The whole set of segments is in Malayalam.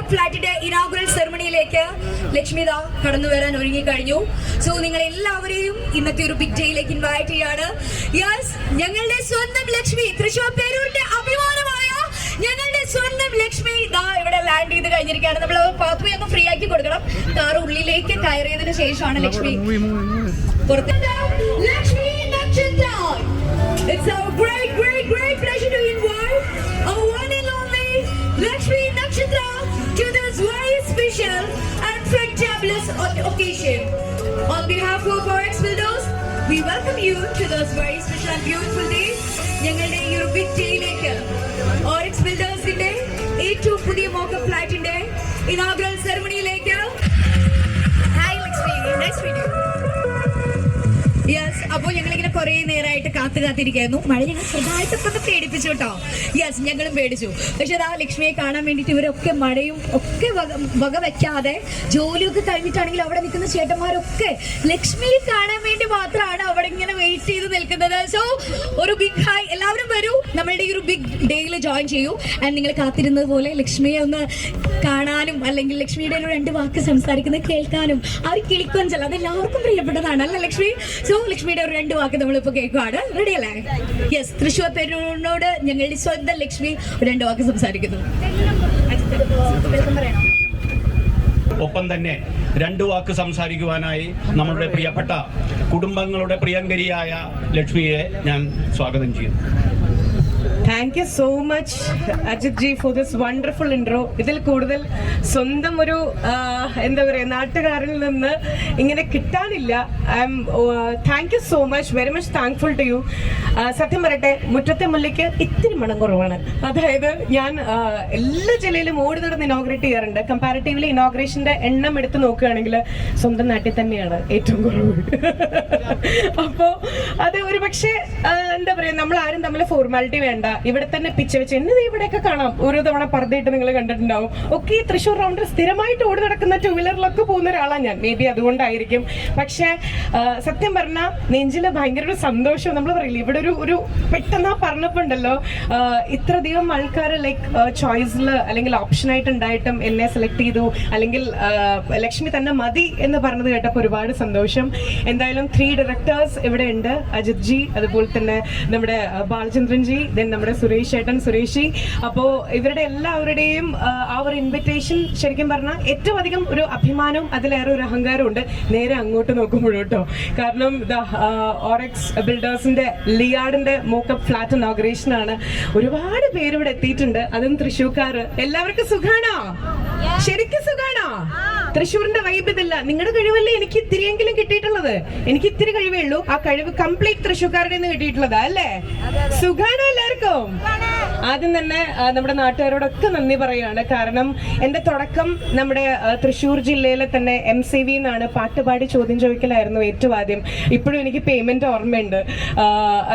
മോക്കപ്പ് ഫ്ലാറ്റിന്റെ ഇനാഗുറൽ സെറമണിയിലേക്ക് ലക്ഷ്മിത കടന്നു വരാൻ ഒരുങ്ങി കഴിഞ്ഞു. സോ നിങ്ങൾ എല്ലാവരെയും ഇന്നത്തെ ഒരു ബിഗ് ഡേയിലേക്ക് ഇൻവൈറ്റ് ചെയ്യാണ്. യെസ്, ഞങ്ങളുടെ സ്വന്തം ലക്ഷ്മി, തൃശ്ശൂർ പേരൂരിന്റെ അഭിമാനമായ ഞങ്ങളുടെ സ്വന്തം ലക്ഷ്മി ദാ ഇവിടെ ലാൻഡ് ചെയ്ത് കഴിഞ്ഞിരിക്കുകയാണ്. നമ്മൾ പാത്വേ ഒന്ന് ഫ്രീ ആക്കി കൊടുക്കണം. കാർ ഉള്ളിലേക്ക് കയറിയതിനു ശേഷമാണ് ലക്ഷ്മി പുറത്ത്. ലക്ഷ്മി നക്ഷത്ര, it's our great pleasure to invite our one and only Lakshmi Nakshatra to this very special and fantabulous occasion. On behalf of our ex-builders, we welcome you to this very special and beautiful day. ഞങ്ങളുടെ ഈ ഒരു ബിഗ് ഡേയിലേക്ക് ഓറിക്സ് ബിൽഡേഴ്സിന്റെ ഏറ്റവും പുതിയ മോക്കപ്പ് ഫ്ലാറ്റിന്റെ ഇനാഗുറൽ സെറമണിയിലേക്ക്. Hi Lakshmi, nice meet you. Yes, അപ്പോൾ ഞങ്ങളിങ്ങനെ കുറേ നേരമായിട്ട് കാത്തിരിക്കായിരുന്നു. മഴ ഞങ്ങൾ ചെറുതായിട്ടൊക്കെ പേടിപ്പിച്ചു കേട്ടോ. യെസ്, ഞങ്ങളും പേടിച്ചു. പക്ഷെ അതാ ലക്ഷ്മിയെ കാണാൻ വേണ്ടിയിട്ട് ഇവരൊക്കെ മഴയും ഒക്കെ വക വെക്കാതെ ജോലിയൊക്കെ കഴിഞ്ഞിട്ടാണെങ്കിൽ അവിടെ നിൽക്കുന്ന ചേട്ടന്മാരൊക്കെ ലക്ഷ്മിയെ കാണാൻ വേണ്ടി മാത്രമാണ് അവിടെ ഇങ്ങനെ വെയിറ്റ് ചെയ്ത് നിൽക്കുന്നത്. സോ ഒരു ബിഗ് ഹായ്, എല്ലാവരും വരൂ, നമ്മളുടെ ഈ ഒരു ബിഗ് ഡേയിൽ ജോയിൻ ചെയ്യൂ. ആൻഡ് നിങ്ങൾ കാത്തിരുന്നത് പോലെ ലക്ഷ്മിയെ ഒന്ന് കാണാനും അല്ലെങ്കിൽ ലക്ഷ്മിയുടെ ഒരു 2 വാക്ക് സംസാരിക്കുന്നത് കേൾക്കാനും ആ ഒരു കിളിക്കൊഞ്ചൽ അതെല്ലാവർക്കും പ്രിയപ്പെട്ടതാണ് അല്ല ലക്ഷ്മി? സോ ലക്ഷ്മിയുടെ ഒരു 2 വാക്ക് നമ്മളിപ്പോൾ കേൾക്കുവാണ്. റെഡി അല്ലേ? യെസ്, തൃശ്ശൂർ പേരൂരിനോട് ഞങ്ങളുടെ സ്വന്തം ലക്ഷ്മി 2 വാക്ക് സംസാരിക്കുന്നു. ഒപ്പം തന്നെ 2 വാക്ക് സംസാരിക്കുവാനായി നമ്മളുടെ പ്രിയപ്പെട്ട കുടുംബങ്ങളുടെ പ്രിയങ്കരിയായ ലക്ഷ്മിയെ ഞാൻ സ്വാഗതം ചെയ്യുന്നു. Thank you so much Ajith ji for this wonderful intro. ഇതിൽ കൂടുതൽ സ്വന്തം ഒരു എന്താ പറയുക നാട്ടുകാരിൽ നിന്ന് ഇങ്ങനെ കിട്ടാനില്ല. I am thank you so much, very much thankful to you. സത്യം പറയട്ടെ, മുറ്റത്തെ മുല്ലയ്ക്ക് ഇത്തിരി മണം കുറവാണ്. അതായത് ഞാൻ എല്ലാ ജില്ലയിലും ഓടി നടന്ന് ഇനോഗ്രേറ്റ് ചെയ്യാറുണ്ട്. കമ്പാരിറ്റീവ്ലി ഇനോഗ്രേഷന്റെ എണ്ണം എടുത്ത് നോക്കുകയാണെങ്കിൽ സ്വന്തം നാട്ടിൽ തന്നെയാണ് ഏറ്റവും കുറവ്. അപ്പോൾ അത് ഒരു പക്ഷേ എന്താ പറയുക, നമ്മൾ ആരും തമ്മിൽ ഫോർമാലിറ്റി വേണ്ട, ഇവിടെ തന്നെ പിച്ച വെച്ച് എന്നത് ഇവിടെയൊക്കെ കാണാം. ഓരോ തവണ പർദ്ദയിട്ട് നിങ്ങൾ കണ്ടിട്ടുണ്ടാവും. ഒക്കെ തൃശ്ശൂർ റൗണ്ടിൽ സ്ഥിരമായിട്ട് ഓടി നടക്കുന്ന 2 വീലറിലൊക്കെ പോകുന്ന ഒരാളാണ് ഞാൻ. മേ ബി അതുകൊണ്ടായിരിക്കും. പക്ഷെ സത്യം പറഞ്ഞാൽ നെഞ്ചില് ഭയങ്കര ഒരു സന്തോഷം. നമ്മൾ പറയില്ല, ഇവിടെ ഒരു പെട്ടെന്ന് പറഞ്ഞപ്പോ ഉണ്ടല്ലോ, ഇത്രയധികം ആൾക്കാർ ലൈക്ക് ചോയ്സിൽ അല്ലെങ്കിൽ ഓപ്ഷനായിട്ട് ഉണ്ടായിട്ടും എന്നെ സെലക്ട് ചെയ്തു, അല്ലെങ്കിൽ ലക്ഷ്മി തന്നെ മതി എന്ന് പറഞ്ഞത് കേട്ടപ്പോൾ ഒരുപാട് സന്തോഷം. എന്തായാലും 3 ഡയറക്ടേഴ്സ് ഇവിടെ ഉണ്ട്, അജിത് ജി, അതുപോലെ തന്നെ നമ്മുടെ ബാലചന്ദ്രൻ ജി, ദെൻ നമ്മുടെ സുരേഷ് ചേട്ടൻ, സുരേഷി. അപ്പോൾ ഇവരുടെ എല്ലാവരുടെയും ആ ഒരു ഇൻവിറ്റേഷൻ ശരിക്കും പറഞ്ഞാൽ ഏറ്റവും അധികം ഒരു അഭിമാനവും അതിലേറെ ഒരു അഹങ്കാരവും ഉണ്ട് നേരെ അങ്ങോട്ട് നോക്കുമ്പോഴോട്ടോ. കാരണം ഓറെക്സ് ബിൽഡേഴ്സിന്റെ ലിയാഡിന്റെ മോക്കപ്പ് ഫ്ലാറ്റ് ഇനോഗ്രേഷൻ ആണ്. ഒരുപാട് പേര് ഇവിടെ എത്തിയിട്ടുണ്ട്, അതും തൃശ്ശൂർക്കാർ. എല്ലാവർക്കും സുഖാണോ? ശരിക്കും സുഖാണോ? തൃശ്ശൂരിന്റെ വൈബ് ഇതില്ല. നിങ്ങളുടെ കഴിവല്ലേ എനിക്ക് ഇത്തിരിയെങ്കിലും കിട്ടിയിട്ടുള്ളത്. എനിക്ക് ഇത്തിരി കഴിവേ ഉള്ളൂ. ആ കഴിവ് കംപ്ലീറ്റ് തൃശ്ശൂർക്കാരുടെ നിന്ന് കിട്ടിയിട്ടുള്ളതാ അല്ലേ? സുഖാണോ എല്ലാവർക്കും? ആദ്യം തന്നെ നമ്മുടെ നാട്ടുകാരോടൊക്കെ നന്ദി പറയാണ്. കാരണം എന്റെ തുടക്കം നമ്മുടെ തൃശ്ശൂർ ജില്ലയിലെ തന്നെ MCV എന്നാണ്. പാട്ടുപാടി ചോദ്യം ചോദിക്കലായിരുന്നു ഏറ്റവും ആദ്യം. ഇപ്പോഴും എനിക്ക് പേയ്മെന്റ് ഓർമ്മയുണ്ട്.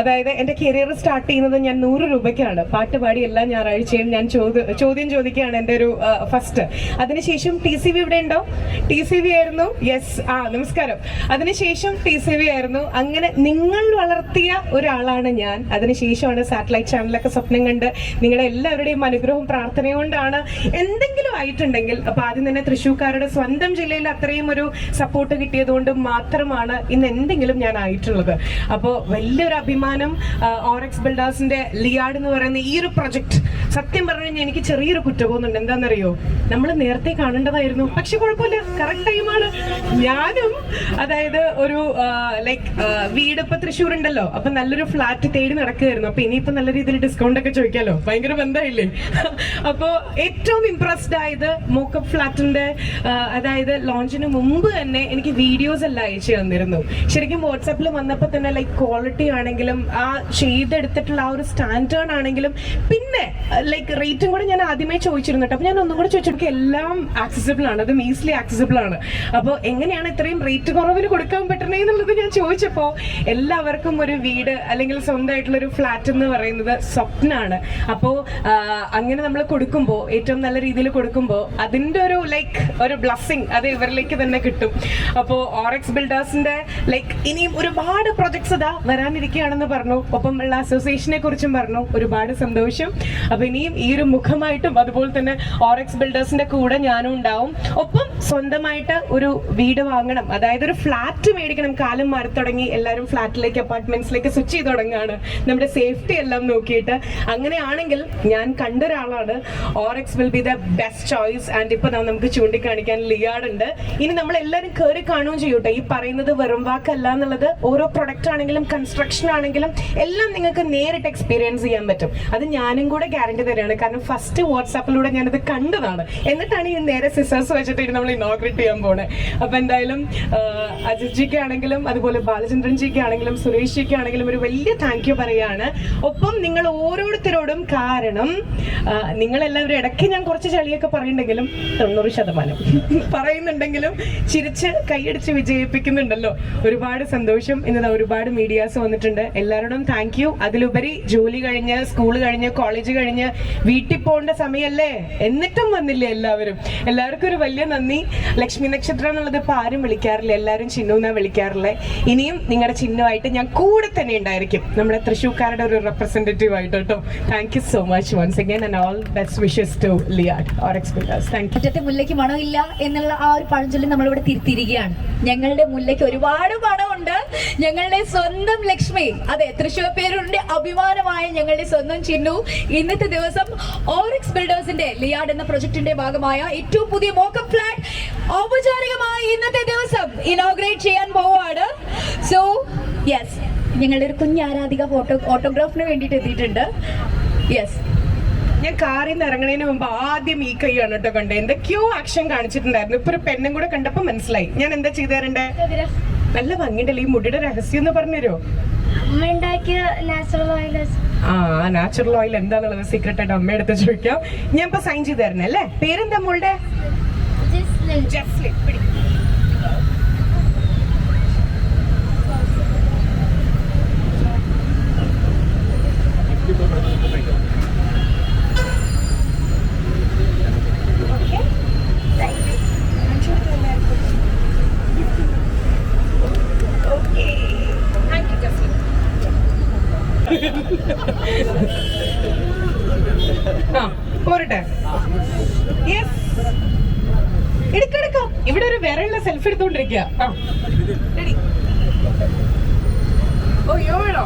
അതായത് എന്റെ കരിയർ സ്റ്റാർട്ട് ചെയ്യുന്നത് ഞാൻ 100 രൂപയ്ക്കാണ്. പാട്ടുപാടി എല്ലാ ഞായറാഴ്ചയും ഞാൻ ചോദ്യം ചോദിക്കുകയാണ് എന്റെ ഒരു ഫസ്റ്റ്. അതിനുശേഷം TCV ഇവിടെ ഉണ്ടോ? TCV ആയിരുന്നു. യെസ്, നമസ്കാരം. അതിനുശേഷം TCV ആയിരുന്നു. അങ്ങനെ നിങ്ങൾ വളർത്തിയ ഒരാളാണ് ഞാൻ. അതിനുശേഷമാണ് സാറ്റലൈറ്റ് ചാനലൊക്കെ സ്വപ്നം കണ്ട് നിങ്ങളുടെ എല്ലാവരുടെയും അനുഗ്രഹവും പ്രാർത്ഥനയും കൊണ്ടാണ് എന്തെങ്കിലും ആയിട്ടുണ്ടെങ്കിൽ. അപ്പൊ ആദ്യം തന്നെ തൃശ്ശൂർക്കാരുടെ സ്വന്തം ജില്ലയിൽ അത്രയും ഒരു സപ്പോർട്ട് കിട്ടിയത് കൊണ്ട് മാത്രമാണ് ഇന്ന് എന്തെങ്കിലും ഞാൻ ആയിട്ടുള്ളത്. അപ്പോൾ വലിയൊരു അഭിമാനം. ഓറെക്സ് ബിൽഡേഴ്സിന്റെ ലിയാഡ് എന്ന് പറയുന്ന ഈ ഒരു പ്രൊജക്ട് സത്യം പറഞ്ഞു കഴിഞ്ഞാൽ എനിക്ക് ചെറിയൊരു കുറ്റബോധമുണ്ട്. എന്താണെന്നറിയോ, നമ്മൾ നേരത്തെ കാണേണ്ടതായിരുന്നു. പക്ഷെ കുഴപ്പമില്ല, കറക്റ്റ് ടൈമാണ്. ഞാനും അതായത് ഒരു ലൈക്ക് വീട് ഇപ്പൊ തൃശ്ശൂർ ഉണ്ടല്ലോ, അപ്പൊ നല്ലൊരു ഫ്ലാറ്റ് തേടി നടക്കുകയായിരുന്നു. അപ്പൊ ഇനിയിപ്പോ നല്ല രീതിയിൽ ഡിസ്കൗണ്ട് ഒക്കെ ചോദിക്കാലോ, ഭയങ്കര ബന്ധമില്ലേ? അപ്പോ ഏറ്റവും ഇംപ്രസ്ഡ് ആയത് മോക്കപ്പ് ഫ്ലാറ്റിന്റെ അതായത് ലോഞ്ചിന് മുമ്പ് തന്നെ എനിക്ക് വീഡിയോസ് എല്ലാം അയച്ചു തന്നിരുന്നു. ശരിക്കും വാട്സാപ്പിൽ വന്നപ്പോൾ തന്നെ ലൈക്ക് ക്വാളിറ്റി ആണെങ്കിലും ആ ചെയ്തെടുത്തിട്ടുള്ള ആ ഒരു സ്റ്റാൻഡേർഡ് ആണെങ്കിലും പിന്നെ ലൈക്ക് റേറ്റും കൂടെ ഞാൻ ആദ്യമേ ചോദിച്ചിരുന്നു കേട്ടോ. അപ്പൊ ഞാൻ ഒന്നും കൂടെ ചോദിച്ചു, എല്ലാം ആക്സസിബിൾ ആണ്, അതും ഈസിലി ആക്സസിബിൾ ആണ്. അപ്പോൾ എങ്ങനെയാണ് ഇത്രയും റേറ്റ് കുറവിന് കൊടുക്കാൻ പറ്റണേ എന്നുള്ളത് ഞാൻ ചോദിച്ചപ്പോൾ എല്ലാവർക്കും ഒരു വീട് അല്ലെങ്കിൽ സ്വന്തമായിട്ടുള്ള ഒരു ഫ്ലാറ്റ് എന്ന് പറയുന്നത് സ്വപ്നമാണ്. അപ്പോൾ അങ്ങനെ നമ്മൾ കൊടുക്കുമ്പോൾ, ഏറ്റവും നല്ല രീതിയിൽ കൊടുക്കുമ്പോൾ അതിൻ്റെ ഒരു ലൈക്ക് ഒരു ബ്ലസ്സിങ് അത് ഇവരിലേക്ക് തന്നെ കിട്ടും. അപ്പോൾ ഓറെക്സ് ബിൽഡേഴ്സിന്റെ ലൈക്ക് ഇനിയും ഒരുപാട് പ്രൊജക്ട്സ് ഇതാ വരാനിരിക്കുകയാണെന്ന് പറഞ്ഞു. ഒപ്പം ഉള്ള അസോസിയേഷനെ കുറിച്ചും പറഞ്ഞു. ഒരുപാട് സന്തോഷം. അപ്പൊ ഇനിയും ഈ ഒരു മുഖമായിട്ടും അതുപോലെ തന്നെ ഓറക്സ് ബിൽഡേഴ്സിന്റെ കൂടെ ഞാനും ഉണ്ടാവും. ഒപ്പം സ്വന്തമായിട്ട് ഒരു വീട് വാങ്ങണം, അതായത് ഒരു ഫ്ലാറ്റ് മേടിക്കണം. കാലം മാറി തുടങ്ങി, എല്ലാവരും ഫ്ലാറ്റിലേക്ക് അപ്പാർട്ട്മെന്റ്സിലേക്ക് സ്വിച്ച് ചെയ്ത് തുടങ്ങുകയാണ് നമ്മുടെ സേഫ്റ്റി എല്ലാം നോക്കിയിട്ട്. അങ്ങനെയാണെങ്കിൽ ഞാൻ കണ്ടൊരാളാണ്, Orix will be the best choice. And ഇപ്പൊ നമുക്ക് ചൂണ്ടിക്കാണിക്കാൻ ലിയാഡ് ഉണ്ട്. ഇനി നമ്മൾ എല്ലാവരും കയറി കാണുകയും ചെയ്യൂട്ടെ. ഈ പറയുന്നത് വെറും വാക്കല്ല എന്നുള്ളത്. ഓരോ പ്രൊഡക്റ്റ് ആണെങ്കിലും കൺസ്ട്രക്ഷൻ ആണെങ്കിലും എല്ലാം നിങ്ങൾക്ക് നേരിട്ട് എക്സ്പീരിയൻസ് ചെയ്യാൻ പറ്റും. അത് ഞാനും കൂടെ ഗ്യാരണ്ടി തരികയാണ്. കാരണം ഫസ്റ്റ് വാട്സാപ്പിലൂടെ ഞാനത് കണ്ടതാണ്, എന്നിട്ടാണ് ഈ നേരെ സിസേഴ്സ് വെച്ചിട്ട് നമ്മൾ ഇനോഗ്രേറ്റ് ചെയ്യാൻ പോണേ. അപ്പൊ എന്തായാലും അജിത് ജിക്ക് ആണെങ്കിലും അതുപോലെ ബാലചന്ദ്രൻ ജിക്ക് ആണെങ്കിലും സുരേഷ് ജിക്ക് ആണെങ്കിലും ഒരു വലിയ താങ്ക് യു പറയാണ്. ഒപ്പം നിങ്ങൾ ഓരോരുത്തരോടും, കാരണം നിങ്ങളെല്ലാവരും ഇടയ്ക്ക് ഞാൻ കുറച്ച് ചളിയൊക്കെ പറയുന്നുണ്ടെങ്കിലും 90% പറയുന്നുണ്ടെങ്കിലും ചിരിച്ച് കൈയടിച്ച് വിജയിപ്പിക്കുന്നുണ്ടല്ലോ. ഒരുപാട് സന്തോഷം. ഇന്ന് ഒരുപാട് മീഡിയാസ് വന്നിട്ടുണ്ട്. എല്ലാവരോടും താങ്ക് യു. അതിലുപരി ജോലി കഴിഞ്ഞ്, സ്കൂൾ കഴിഞ്ഞ്, കോളേജ് കഴിഞ്ഞ് വീട്ടിൽ പോകേണ്ട സമയമല്ലേ, എന്നിട്ടും വന്നില്ലേ എല്ലാവരും. എല്ലാവർക്കും ഒരു വലിയ നന്ദി. ലക്ഷ്മി നക്ഷത്രം എന്നുള്ളത് ഇപ്പൊ ആരും വിളിക്കാറില്ല, എല്ലാവരും ചിന്നു എന്നാ വിളിക്കാറില്ലേ. ഇനിയും നിങ്ങളുടെ ചിഹ്നമായിട്ട് ഞാൻ കൂടെ തന്നെ ഉണ്ടായിരിക്കും, നമ്മുടെ തൃശ്ശൂർക്കാരുടെ ഒരു റെപ്രസെന്റേറ്റീവ് ആയിട്ട് കേട്ടോ. Thank you so much once again and all best wishes to ലിയാഡ് ഓറക്സ് ബിൽഡേഴ്സ്. Thank you. മുറ്റത്തെ മുല്ലയ്ക്ക് മണമില്ല എന്നുള്ള ആ ഒരു പഴഞ്ചൊല്ലി നമ്മളിവിടെ തിരുത്തിയിരിക്കുകയാണ്. ഞങ്ങളുടെ മുല്ലയ്ക്ക് ഒരുപാട് മണമുണ്ട്. ഞങ്ങളുടെ സ്വന്തം ലക്ഷ്മി, അതെ, തൃശ്ശൂർ പേരൂരിന്റെ അഭിമാനമായ ഞങ്ങളുടെ സ്വന്തം ചിന്നു ഇന്നത്തെ ദിവസം ഓറക്സ് ബിൽഡേഴ്സിന്റെ ലിയാഡ് എന്ന പ്രൊജക്ടിന്റെ ഭാഗമായ ഏറ്റവും പുതിയ മോക്കപ്പ് ഫ്ലാറ്റ് ഔപചാരികമായി ഇന്നത്തെ ദിവസം ഇനോഗ്രേറ്റ് ചെയ്യാൻ പോവാണ്. സോ യെസ്, ഞങ്ങളുടെ ഒരു കുഞ്ഞ് ആരാധിക ഓട്ടോഗ്രാഫിന് വേണ്ടിയിട്ട് എത്തിയിട്ടുണ്ട്. യെസ്, ഞാൻ കാറിൽ നിന്ന് ഇറങ്ങണതിന് മുമ്പ് ആദ്യം ഈ കൈയാണ് കേട്ടോ കണ്ടത്. എന്തൊക്കെയോ ആക്ഷൻ കാണിച്ചിട്ടുണ്ടായിരുന്നു. ഇപ്പൊ ഒരു പെണ്ണും കൂടെ കണ്ടപ്പോ മനസ്സിലായി ഞാൻ എന്താ ചെയ്തു തരണ്ടേ. നല്ല ഭംഗിയുണ്ടല്ലോ. ഈ മുടിയുടെ രഹസ്യം എന്ന് പറഞ്ഞുതരുമോ? നാച്ചുറൽ ഓയിൽ എന്താന്നുള്ളത് സീക്രട്ട് ആയിട്ട് അമ്മ എടുത്ത് ചോദിക്കാം. ഞാൻ ഇപ്പൊ സൈൻ ചെയ്ത് തരണേ അല്ലേ? പേരെന്താ മോളുടെ? ജസ്ലിൻ. പോരട്ടെ. എടുക്കെടുക്കാം. ഇവിടെ ഒരു വിരലുള്ള സെൽഫി എടുത്തോണ്ടിരിക്കുക. ഓയോ വേണോ?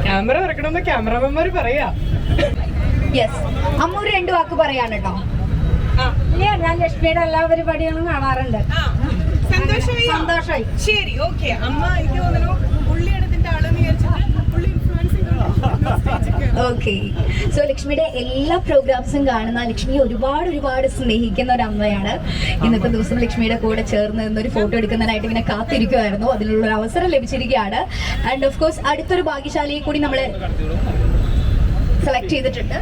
ക്യാമറ ഇറക്കണമെന്ന് ക്യാമറമാൻമാര് പറയാ. യെസ്, അമ്മ ഒരു 2 വാക്ക് പറയാണ് കേട്ടോ. ഞാൻ ലക്ഷ്മിയുടെ എല്ലാ പരിപാടികളും കാണാറുണ്ട്. സന്തോഷമായി. ശരി, ഓക്കെ. അമ്മ എനിക്ക് തോന്നുന്നു പുള്ളിയാണ് ഇതിന്റെ ആളെന്ന് വിചാരിച്ചിട്ട് പുള്ളി ഇൻഫ്ലുവൻസ് ഓക്കെ. സോ ലക്ഷ്മിയുടെ എല്ലാ പ്രോഗ്രാംസും കാണുന്ന, ലക്ഷ്മിയെ ഒരുപാട് സ്നേഹിക്കുന്ന ഒരു അമ്മയാണ്. ഇന്നത്തെ ദിവസം ലക്ഷ്മിയുടെ കൂടെ ചേർന്ന് നിന്നൊരു ഫോട്ടോ എടുക്കുന്നതിനായിട്ട് ഇങ്ങനെ കാത്തിരിക്കുമായിരുന്നു. അതിനുള്ള ഒരു അവസരം ലഭിച്ചിരിക്കുകയാണ്. ആൻഡ് ഓഫ് കോഴ്സ് അടുത്തൊരു ഭാഗ്യശാലിയെ കൂടി നമ്മൾ സെലക്ട് ചെയ്തിട്ടുണ്ട്.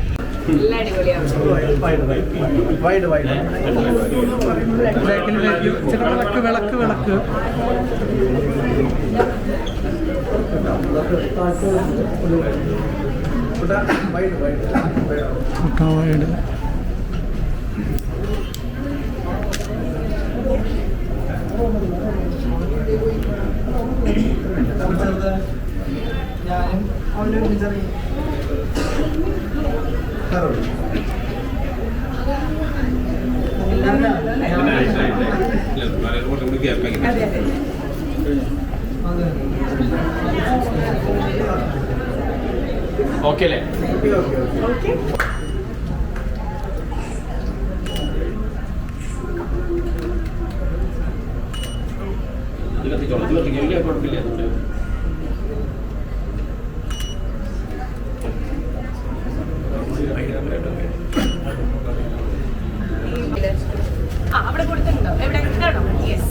വിളക്ക് ഓക്കെ അല്ലേ? കുഴപ്പമില്ല. അവിടെ കൊടുത്തിട്ടുണ്ടോ? എവിടെ? യെസ്.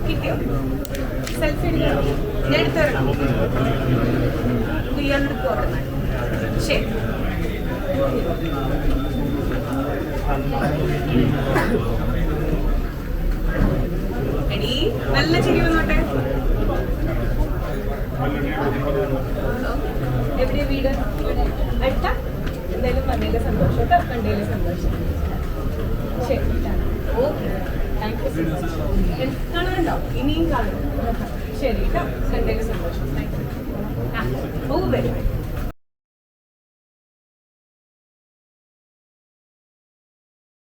കിട്ടിയോ? സെൽഫി എടുക്കണോ? ഞാൻ എടുത്തു തരണം. ഇയാളെടുക്കും അവിടെ. ശരി. എടീ, നല്ല ചിരി വന്നോട്ടെ. എവിടെയാ വീട്? ശരി, okay, thank you so much. കാണാനുണ്ടോ? ഇനിയും കാണും. ശരി കേട്ടോ, കണ്ടതിൽ സന്തോഷം. Thank you. ഓ, വരും.